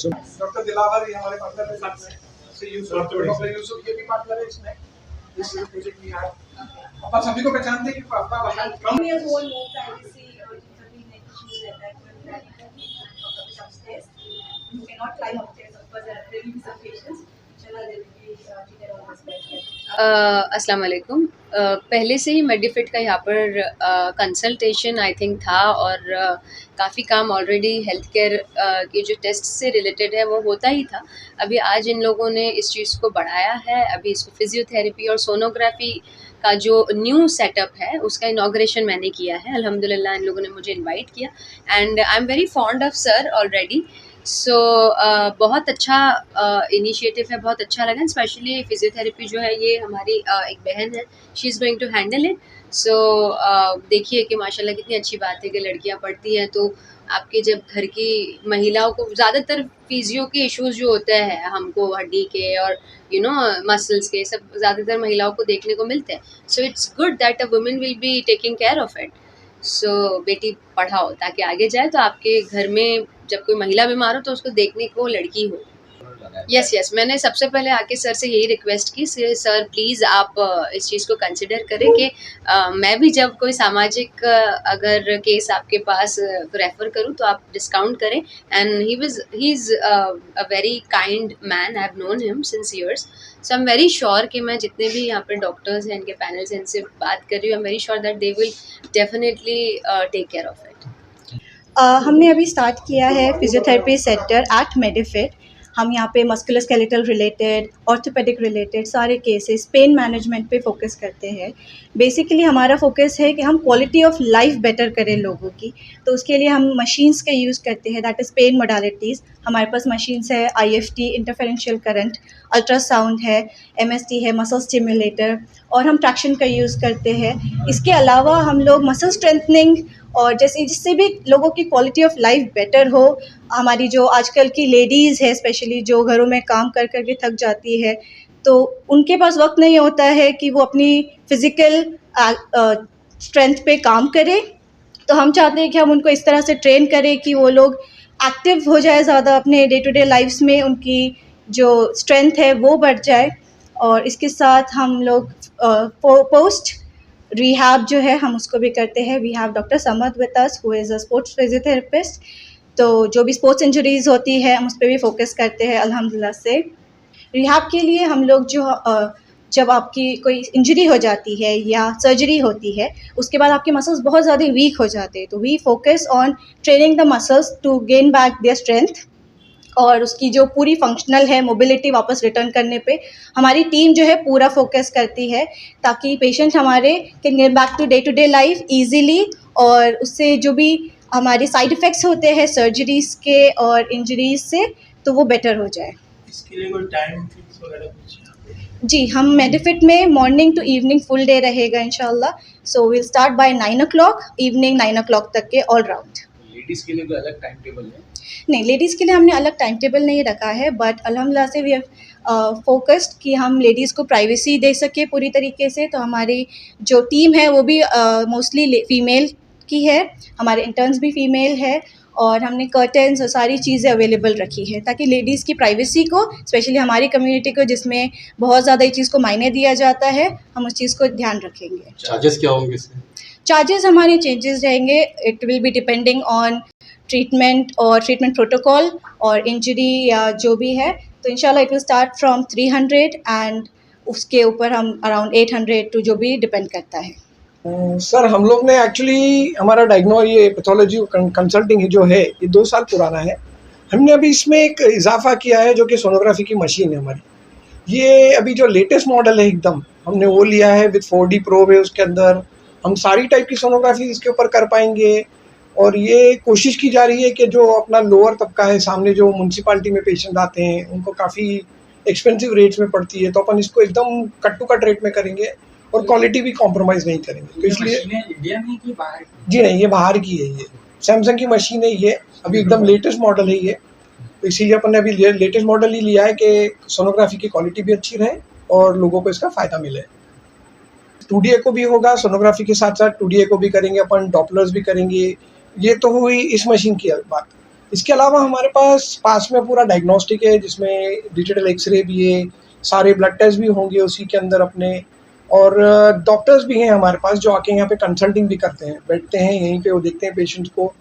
So, doctor Dilawar ये हमारे partner के साथ में से यूसुफ डॉक्टर यूसुफ ये भी पार्टनर है इसमें इस प्रोजेक्ट में है। आप सभी को पहचानते हैं कि आपका वहाँ कम years old, more privacy, और सभी ने issues रहता है कोई planning करनी है upstairs. You cannot climb upstairs. Of course, there will be some patients. Inshallah, they will be treated on this bed. अस्सलाम वालेकुम। पहले से ही मेडिफिट का यहाँ पर कंसल्टेशन आई थिंक था और काफ़ी काम ऑलरेडी हेल्थ केयर के जो टेस्ट से रिलेटेड है वो होता ही था। अभी आज इन लोगों ने इस चीज़ को बढ़ाया है। अभी इसको फिजियोथेरेपी और सोनोग्राफी का जो न्यू सेटअप है उसका इनॉग्रेशन मैंने किया है। अल्हम्दुलिल्लाह इन लोगों ने मुझे इनवाइट किया and I am very fond of sir already. So बहुत अच्छा इनिशिएटिव है, बहुत अच्छा लगा। स्पेशली फिजियोथेरेपी जो है ये हमारी एक बहन है, she is going to handle it. So देखिए कि माशाल्लाह कितनी अच्छी बात है कि लड़कियां पढ़ती हैं तो आपके जब घर की महिलाओं को ज़्यादातर फिजियो के इश्यूज जो होते हैं हमको हड्डी के और मसल्स के सब ज़्यादातर महिलाओं को देखने को मिलते हैं। So it's good that a women will be taking care of it. So बेटी पढ़ाओ ताकि आगे जाए तो आपके घर में जब कोई महिला बीमार हो तो उसको देखने को लड़की हो। यस मैंने सबसे पहले आके सर से यही रिक्वेस्ट की, सर प्लीज़ आप इस चीज़ को कंसिडर करें कि मैं भी जब कोई सामाजिक अगर केस आपके पास रेफ़र करूं तो आप डिस्काउंट करें। And he is a very kind man, I have known him since years. So I am very sure कि मैं जितने भी यहाँ पे डॉक्टर्स हैं इनके पैनल से इनसे बात कर रही हूँ, I am very sure that they will definitely take care of it. हमने अभी स्टार्ट किया है फिजियोथेरेपी सेंटर एट मेडिफिट। हम यहाँ पे मस्कुलोस्केलेटल रिलेटेड, ऑर्थोपेडिक रिलेटेड सारे केसेस, पेन मैनेजमेंट पे फोकस करते हैं। बेसिकली हमारा फोकस है कि हम क्वालिटी ऑफ लाइफ बेटर करें लोगों की, तो उसके लिए हम मशीन्स का यूज़ करते हैं, दैट इज़ पेन मोडालिटीज़। हमारे पास मशीन्स है IFT, इंटरफेरेंशियल करंट, अल्ट्रासाउंड है, MST है, मसल स्टिमुलेटर, और हम ट्रैक्शन का यूज़ करते हैं। इसके अलावा हम लोग मसल स्ट्रेंथनिंग और जिससे भी लोगों की क्वालिटी ऑफ लाइफ बेटर हो। हमारी जो आजकल की लेडीज़ है स्पेशली जो घरों में काम कर कर के थक जाती है, तो उनके पास वक्त नहीं होता है कि वो अपनी फ़िज़िकल स्ट्रेंथ पे काम करें। तो हम चाहते हैं कि हम उनको इस तरह से ट्रेन करें कि वो लोग एक्टिव हो जाए ज़्यादा अपने डे टू डे लाइफ्स में, उनकी जो स्ट्रेंथ है वो बढ़ जाए। और इसके साथ हम लोग पोस्ट रिहैब जो है हम उसको भी करते हैं। We have doctor Samad with us who is a sports physiotherapist. तो जो भी स्पोर्ट्स इंजरीज़ होती है हम उस पर भी फोकस करते हैं अल्हम्दुलिल्लाह से। रिहैब के लिए हम लोग जो जब आपकी कोई इंजरी हो जाती है या सर्जरी होती है उसके बाद आपके मसल्स बहुत ज़्यादा वीक हो जाते हैं, तो we focus on training the muscles to gain back their strength और उसकी जो पूरी फंक्शनल है मोबिलिटी वापस रिटर्न करने पे हमारी टीम जो है पूरा फोकस करती है, ताकि पेशेंट हमारे can get back to day life easily. और उससे जो भी हमारे साइड इफ़ेक्ट्स होते हैं सर्जरीज़ के और इंजरीज़ से, तो वो बेटर हो जाए। इसके लिए कोई टाइम फिक्स वगैरह कुछ? जी, हम मेडिफिट में morning to evening full day रहेगा इंशाल्लाह। So will start by 9 o'clock, evening 9 o'clock तक के ऑल राउंड। लेडीज़ के लिए कोई अलग टाइम टेबल है? नहीं, लेडीज़ के लिए हमने अलग टाइम टेबल नहीं रखा है, बट अल्हम्दुलिल्लाह से वी हैव फोकस्ड कि हम लेडीज़ को प्राइवेसी दे सके पूरी तरीके से। तो हमारी जो टीम है वो भी मोस्टली फ़ीमेल की है, हमारे इंटर्न्स भी फ़ीमेल है, और हमने कर्टन्स और सारी चीज़ें अवेलेबल रखी है ताकि लेडीज़ की प्राइवेसी को, स्पेशली हमारी कम्युनिटी को जिसमें बहुत ज़्यादा इस चीज़ को मायने दिया जाता है, हम उस चीज़ को ध्यान रखेंगे। चार्जेस क्या होंगे इसके? चार्जेस हमारे चेंजेस रहेंगे, it will be depending on treatment और ट्रीटमेंट प्रोटोकॉल और इंजरी या जो भी है। तो इंशाल्लाह it will start from 300 and उसके ऊपर हम अराउंड 800 टू जो भी डिपेंड करता है। सर हम लोग ने एक्चुअली हमारा ये पैथोलॉजी कंसल्टिंग जो है ये 2 साल पुराना है। हमने अभी इसमें एक इजाफा किया है जो कि सोनोग्राफी की मशीन है हमारी। ये अभी जो लेटेस्ट मॉडल है एकदम हमने वो लिया है विद 4D प्रोब है उसके अंदर। हम सारी टाइप की सोनोग्राफी इसके ऊपर कर पाएंगे और ये कोशिश की जा रही है कि जो अपना लोअर तबका है, सामने जो म्यूनसिपालिटी में पेशेंट आते हैं उनको काफ़ी एक्सपेंसिव रेट्स में पड़ती है, तो अपन इसको एकदम कट टू कट रेट में करेंगे और क्वालिटी भी कॉम्प्रोमाइज़ नहीं करेंगे। तो इसलिए इंडिया में कि बाहर? जी नहीं, ये बाहर की है। ये सैमसंग की मशीन है, ये अभी एकदम लेटेस्ट मॉडल है ये। तो इसीलिए अपन ने अभी लेटेस्ट मॉडल ही लिया है कि सोनोग्राफी की क्वालिटी भी अच्छी रहे और लोगों को इसका फ़ायदा मिले। 2D एको भी होगा, सोनोग्राफी के साथ साथ 2D एको भी करेंगे अपन, डॉपलर्स भी करेंगे। ये तो हुई इस मशीन की बात। इसके अलावा हमारे पास में पूरा डायग्नोस्टिक है, जिसमें डिजिटल एक्सरे भी है, सारे ब्लड टेस्ट भी होंगे उसी के अंदर अपने, और डॉक्टर्स भी हैं हमारे पास जो आके यहाँ पे कंसल्टिंग भी करते हैं, बैठते हैं यहीं पे, वो देखते हैं पेशेंट्स को,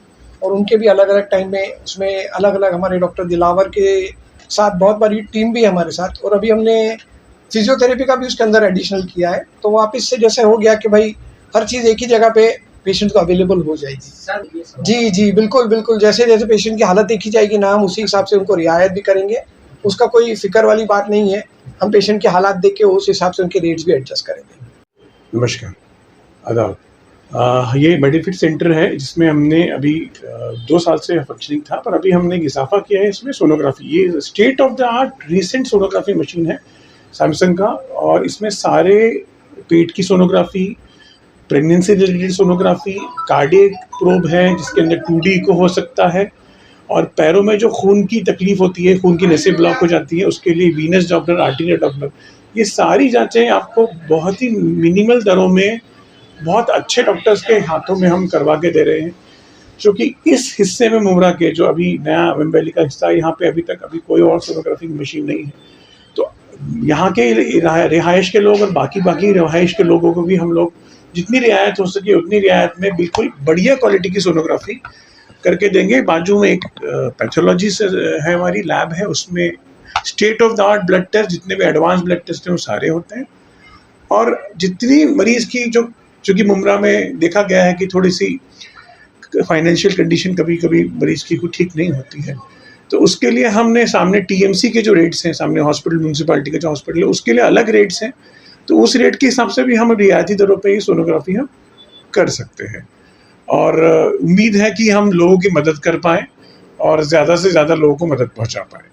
और उनके भी अलग अलग टाइम में उसमें अलग अलग हमारे डॉक्टर दिलावर के साथ बहुत बड़ी टीम भी है हमारे साथ। और अभी हमने फिजियोथेरेपी का भी उसके अंदर एडिशनल किया है, तो वापस से जैसे हो गया कि भाई हर चीज़ एक ही जगह पे पेशेंट को अवेलेबल हो जाएगी। सर ये सब जी जी बिल्कुल बिल्कुल, जैसे जैसे पेशेंट की हालत देखी जाएगी ना, हम उसी हिसाब से उनको रियायत भी करेंगे, उसका कोई फिक्र वाली बात नहीं है। हम पेशेंट के हालात देख के उस हिसाब से उनके रेट्स भी एडजस्ट करेंगे। नमस्कार, आदाब। ये मेडिफिट सेंटर है जिसमें हमने अभी 2 साल से फंक्शनिंग था, पर अभी हमने इजाफा किया है इसमें सोनोग्राफी। ये state of the art recent sonography machine है सैमसंग का, और इसमें सारे पेट की sonography, pregnancy related sonography, cardiac probe है जिसके अंदर 2D को हो सकता है, और पैरों में जो खून की तकलीफ होती है, खून की नसें ब्लॉक हो जाती है, उसके लिए वीनस डॉपलर, आर्टीरियल डॉपलर, ये सारी जांचें आपको बहुत ही मिनिमल दरों में बहुत अच्छे डॉक्टर्स के हाथों में हम करवा के दे रहे हैं। क्योंकि इस हिस्से में मुमरा के जो अभी नया वेम वैली का हिस्सा है, यहाँ पे अभी कोई और सोनोग्राफी मशीन नहीं है, तो यहाँ के रिहाइश के लोग और बाकी रिहाइश के लोगों को भी हम लोग जितनी रियायत हो सके उतनी रियायत में बिल्कुल बढ़िया क्वालिटी की सोनोग्राफी करके देंगे। बाजू में एक पैथोलॉजी से है, हमारी लैब है, उसमें state of the art blood test, जितने भी एडवांस ब्लड टेस्ट हैं वो सारे होते हैं। और जितनी मरीज़ की चूँकि मुमरा में देखा गया है कि थोड़ी सी फाइनेंशियल कंडीशन कभी कभी मरीज़ की ठीक नहीं होती है, तो उसके लिए हमने सामने टीएमसी के जो रेट्स हैं, सामने हॉस्पिटल म्यूनसिपालिटी का जो हॉस्पिटल है उसके लिए अलग रेट्स हैं, तो उस रेट के हिसाब से भी हम रियायती दरों पे ही सोनोग्राफी हम कर सकते हैं। और उम्मीद है कि हम लोगों की मदद कर पाएँ और ज़्यादा से ज़्यादा लोगों को मदद पहुंचा पाएँ।